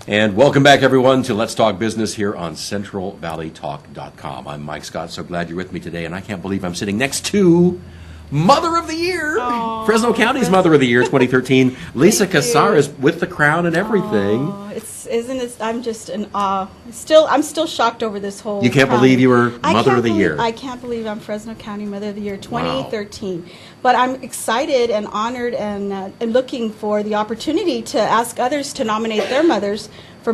And welcome back, everyone, to Let's Talk Business here on CentralValleyTalk.com. I'm Mike Scott. So glad you're with me today, and I can't believe I'm sitting next to Mother of the Year, Fresno County's Mother of the Year 2013, Lisa Casarez, with the crown and everything. I'm just in awe. I'm still shocked over this whole. You can't believe you were Mother of the Year. I can't believe I'm Fresno County Mother of the Year 2013. Wow. But I'm excited and honored and looking for the opportunity to ask others to nominate their mothers for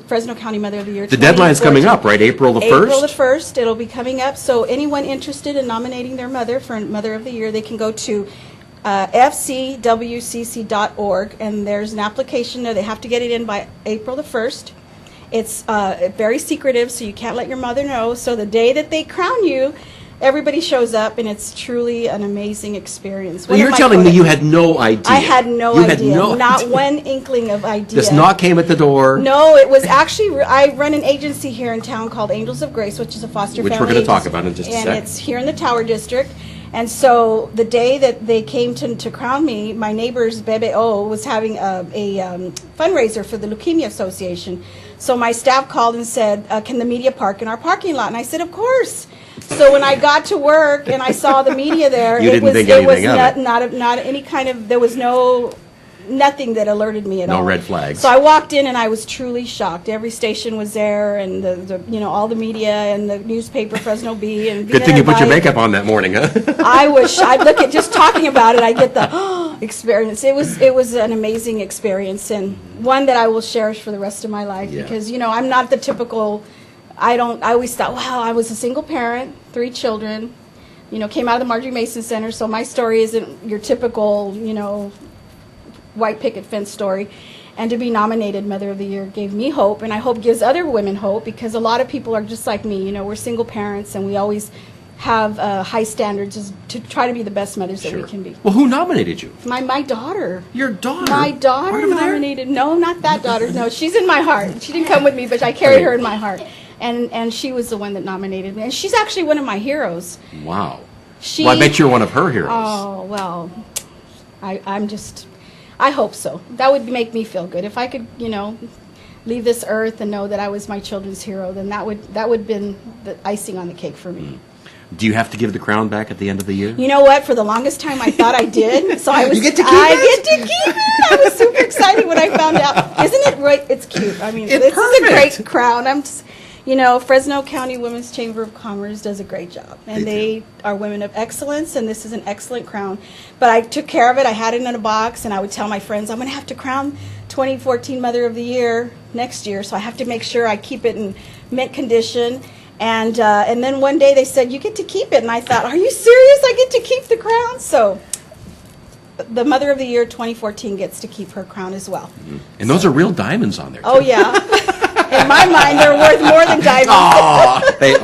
Fresno County Mother of the Year. The deadline's coming up, right? April the 1st? April the 1st. It'll be coming up. So anyone interested in nominating their mother for Mother of the Year, they can go to fcwcc.org, and there's an application there. They have to get it in by April the 1st. It's very secretive, so you can't let your mother know. So the day that they crown you, everybody shows up, and it's truly an amazing experience. Well, you're telling me you had no idea. I had no idea. Not one inkling of idea. This knock came at the door. No, it was actually, I run an agency here in town called Angels of Grace, which is a foster family Which we're going to talk agency. about in just a second. And it's here in the Tower District. And so the day that they came to crown me, my neighbor's Bebe O was having a fundraiser for the Leukemia Association. So my staff called and said, can the media park in our parking lot? And I said, of course. So when I got to work and I saw the media there, there was nothing that alerted me at all. No red flags. So I walked in and I was truly shocked. Every station was there, and all the media and the newspaper, Fresno Bee. And good thing you put your makeup on that morning, huh? I wish. I'd look at just talking about it. I get the experience. It was an amazing experience, and one that I will cherish for the rest of my life. Yeah. Because I'm not the typical. I always thought, wow, I was a single parent, 3 children. Came out of the Marjorie Mason Center, so my story isn't your typical, white picket fence story. And to be nominated Mother of the Year gave me hope, and I hope gives other women hope, because a lot of people are just like me. We're single parents, and we always have high standards to try to be the best mothers that we can be. Well, who nominated you? My daughter. Your daughter? My daughter nominated. No, not that daughter. No, she's in my heart. She didn't come with me, but I carried her in my heart. And she was the one that nominated me. And she's actually one of my heroes. Wow. Well, I bet you're one of her heroes. Oh, well, I hope so. That would make me feel good. If I could, leave this earth and know that I was my children's hero, then that would have been the icing on the cake for me. Do you have to give the crown back at the end of the year? You know what? For the longest time, I thought I did. So I was. You get to keep it? I get to keep it. I was super excited when I found out. Isn't it right? It's cute. I mean, this is a great crown. I'm just. Fresno County Women's Chamber of Commerce does a great job, and they are women of excellence, and this is an excellent crown. But I took care of it. I had it in a box, and I would tell my friends, I'm going to have to crown 2014 Mother of the Year next year, so I have to make sure I keep it in mint condition. And then one day they said, you get to keep it, and I thought, are you serious? I get to keep the crown? So the Mother of the Year 2014 gets to keep her crown as well. Mm-hmm. And those are real diamonds on there, too. Oh, yeah. In my mind, they're worth more than diamonds. Oh, they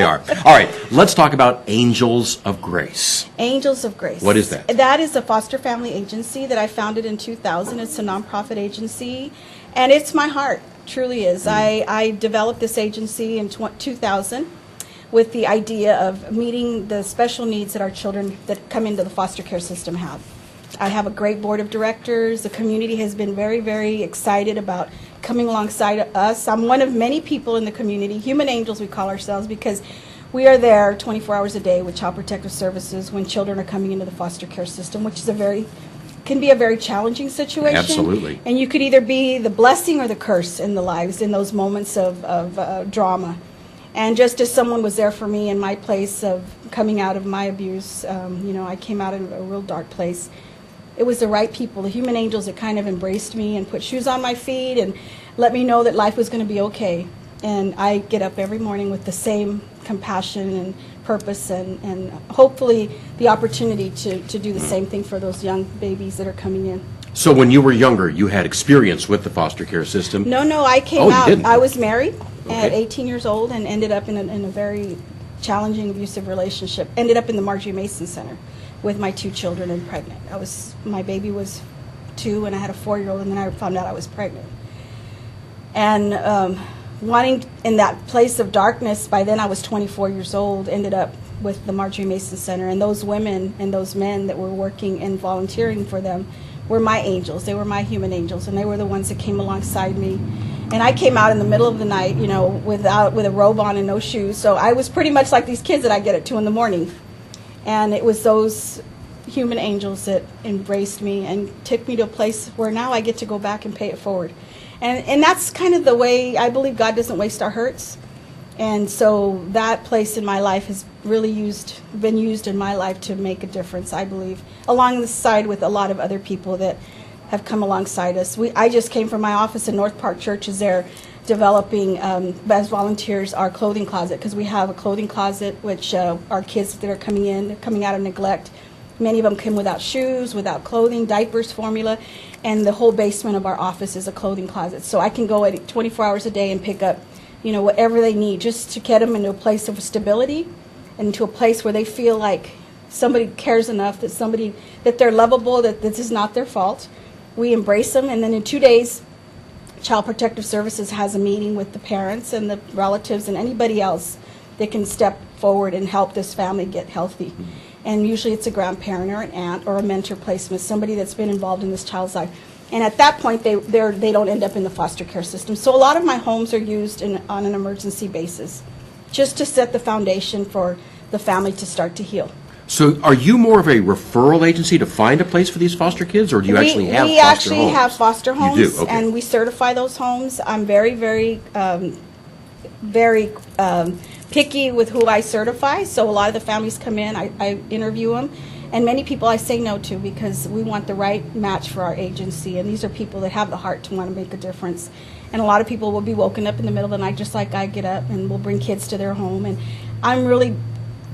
are. All right, let's talk about Angels of Grace. Angels of Grace. What is that? That is a foster family agency that I founded in 2000. It's a nonprofit agency, and it's my heart, truly is. I developed this agency in 2000 with the idea of meeting the special needs that our children that come into the foster care system have. I have a great board of directors. The community has been very, very excited about coming alongside us. I'm one of many people in the community, human angels we call ourselves, because we are there 24 hours a day with Child Protective Services when children are coming into the foster care system, which is can be a very challenging situation. Absolutely. And you could either be the blessing or the curse in the lives in those moments of drama. And just as someone was there for me in my place of coming out of my abuse, I came out of a real dark place. It was the right people, the human angels that kind of embraced me and put shoes on my feet and let me know that life was going to be okay. And I get up every morning with the same compassion and purpose and hopefully the opportunity to do the same thing for those young babies that are coming in. So when you were younger, you had experience with the foster care system? No, I came out. You didn't? I was married at Okay. 18 years old and ended up in a very challenging, abusive relationship. Ended up in the Marjorie Mason Center with my 2 children and pregnant. My baby was 2 and I had a 4-year-old, and then I found out I was pregnant. And wanting in that place of darkness, by then I was 24 years old, ended up with the Marjorie Mason Center, and those women and those men that were working and volunteering for them were my angels. They were my human angels, and they were the ones that came alongside me And I came out in the middle of the night, with a robe on and no shoes. So I was pretty much like these kids that I get at 2 in the morning. And it was those human angels that embraced me and took me to a place where now I get to go back and pay it forward. And that's kind of the way I believe God doesn't waste our hurts. And so that place in my life has really been used in my life to make a difference, I believe, along the side with a lot of other people that have come alongside us. I just came from my office in North Park Church as they're developing, as volunteers, our clothing closet, because we have a clothing closet which our kids that are coming out of neglect, many of them come without shoes, without clothing, diapers, formula, and the whole basement of our office is a clothing closet. So I can go at 24 hours a day and pick up whatever they need, just to get them into a place of stability and into a place where they feel like somebody cares enough, that they're lovable, that this is not their fault. We embrace them, and then in 2 days, Child Protective Services has a meeting with the parents and the relatives and anybody else that can step forward and help this family get healthy. And usually it's a grandparent or an aunt or a mentor placement, somebody that's been involved in this child's life. And at that point, they don't end up in the foster care system. So a lot of my homes are used on an emergency basis, just to set the foundation for the family to start to heal. So are you more of a referral agency to find a place for these foster kids, or do you actually have foster homes? We actually have foster homes, you do? Okay. And we certify those homes. I'm very, very, very picky with who I certify. So a lot of the families come in, I interview them. And many people I say no to because we want the right match for our agency. And these are people that have the heart to want to make a difference. And a lot of people will be woken up in the middle of the night just like I get up, and we'll bring kids to their home. And I'm really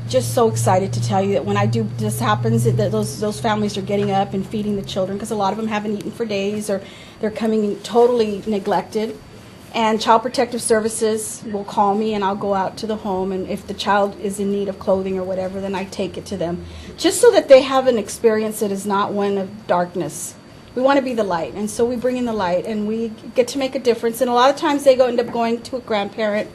just so excited to tell you that when this happens, that those families are getting up and feeding the children, because a lot of them haven't eaten for days, or they're coming totally neglected. And Child Protective Services will call me, and I'll go out to the home, and if the child is in need of clothing or whatever, then I take it to them, just so that they have an experience that is not one of darkness. We want to be the light, and so we bring in the light, and we get to make a difference. And a lot of times they end up going to a grandparent,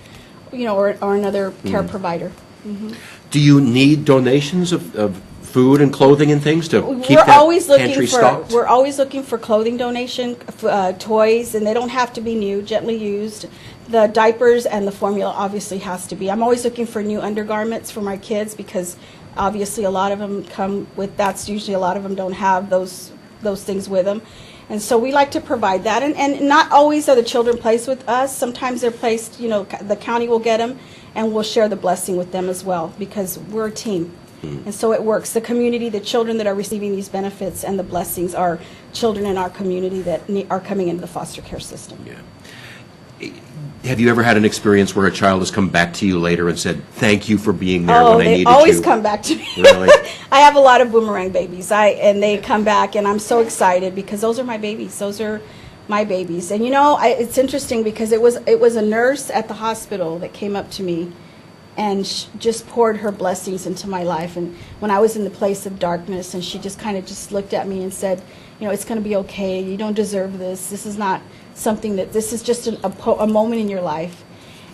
or another care provider. Mm-hmm. Do you need donations of food and clothing and things to keep that pantry stocked? We're always looking for clothing donation, toys, and they don't have to be new, gently used. The diapers and the formula obviously has to be. I'm always looking for new undergarments for my kids, because obviously a lot of them come with, that's usually a lot of them don't have those things with them. And so we like to provide that. And not always are the children placed with us. Sometimes they're placed, the county will get them, and we'll share the blessing with them as well, because we're a team. And so it works. The community, the children that are receiving these benefits and the blessings are children in our community that are coming into the foster care system. Yeah. Have you ever had an experience where a child has come back to you later and said, "Thank you for being there when I needed you"? Oh, they always come back to me. Really? I have a lot of boomerang babies, and they come back, and I'm so excited because those are my babies. Those are my babies. And it's interesting because it was a nurse at the hospital that came up to me and just poured her blessings into my life. And when I was in the place of darkness, and she just kind of just looked at me and said, it's going to be okay. You don't deserve this. This is not something this is just a moment in your life.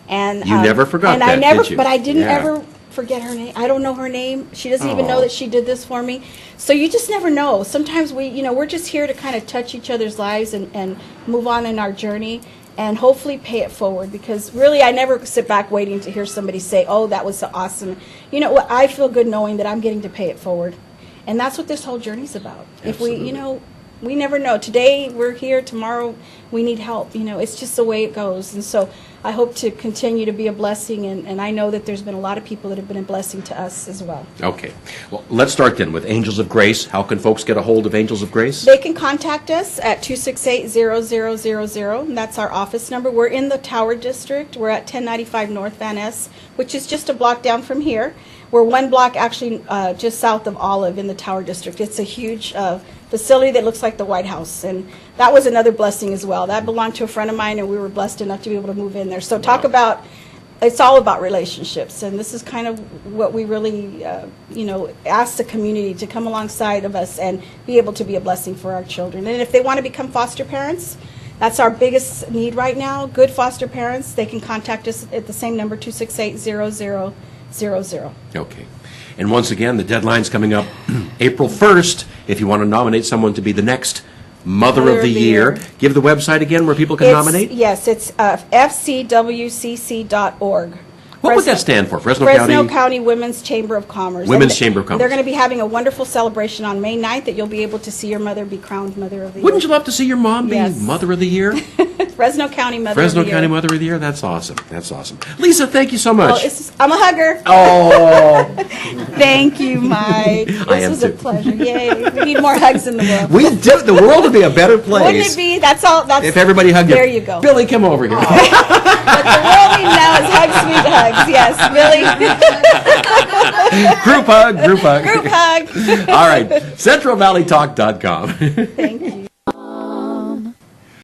And you never forgot that, did you? But I didn't ever forget her name. I don't know her name. She doesn't even know that she did this for me. So you just never know. Sometimes we're just here to kind of touch each other's lives and move on in our journey, and hopefully pay it forward, because really I never sit back waiting to hear somebody say, "Oh, that was so awesome." I feel good knowing that I'm getting to pay it forward. And that's what this whole journey's about. Absolutely. If we never know. Today we're here, tomorrow we need help. It's just the way it goes. And so I hope to continue to be a blessing, and I know that there's been a lot of people that have been a blessing to us as well. Okay. Well, let's start then with Angels of Grace. How can folks get a hold of Angels of Grace? They can contact us at 268-0000, and that's our office number. We're in the Tower District. We're at 1095 North Van Ness, which is just a block down from here. We're one block actually just south of Olive in the Tower District. It's a huge facility that looks like the White House, and that was another blessing as well. That belonged to a friend of mine, and we were blessed enough to be able to move in there. So talk about, it's all about relationships, and this is kind of what we really, ask the community to come alongside of us and be able to be a blessing for our children. And if they want to become foster parents, that's our biggest need right now. Good foster parents, they can contact us at the same number, 268-0000. Okay. And once again, the deadline's coming up April 1st if you want to nominate someone to be the next Mother of the Year. Give the website again where people can nominate. Yes, it's fcwcc.org. What would that stand for? Fresno County Women's Chamber of Commerce. Women's Chamber of Commerce. They're going to be having a wonderful celebration on May 9th that you'll be able to see your mother be crowned Mother of the Year. Wouldn't you love to see your mom be Yes. Mother of the Year? Fresno County Mother of the Year. Fresno County Mother of the Year? That's awesome. That's awesome. Lisa, thank you so Well, much. I'm a hugger. Oh, Thank you, Mike. This I am was a too. pleasure. Yay. We need more hugs in the world. we do. The world would be a better place. Wouldn't it be? That's all. That's If everybody hugged you. There you go. Billy, come over here. But the world we know is hug, sweet hugs. Yes, Billy. Group hug, group hug. Group hug. All right, CentralValleyTalk.com. Thank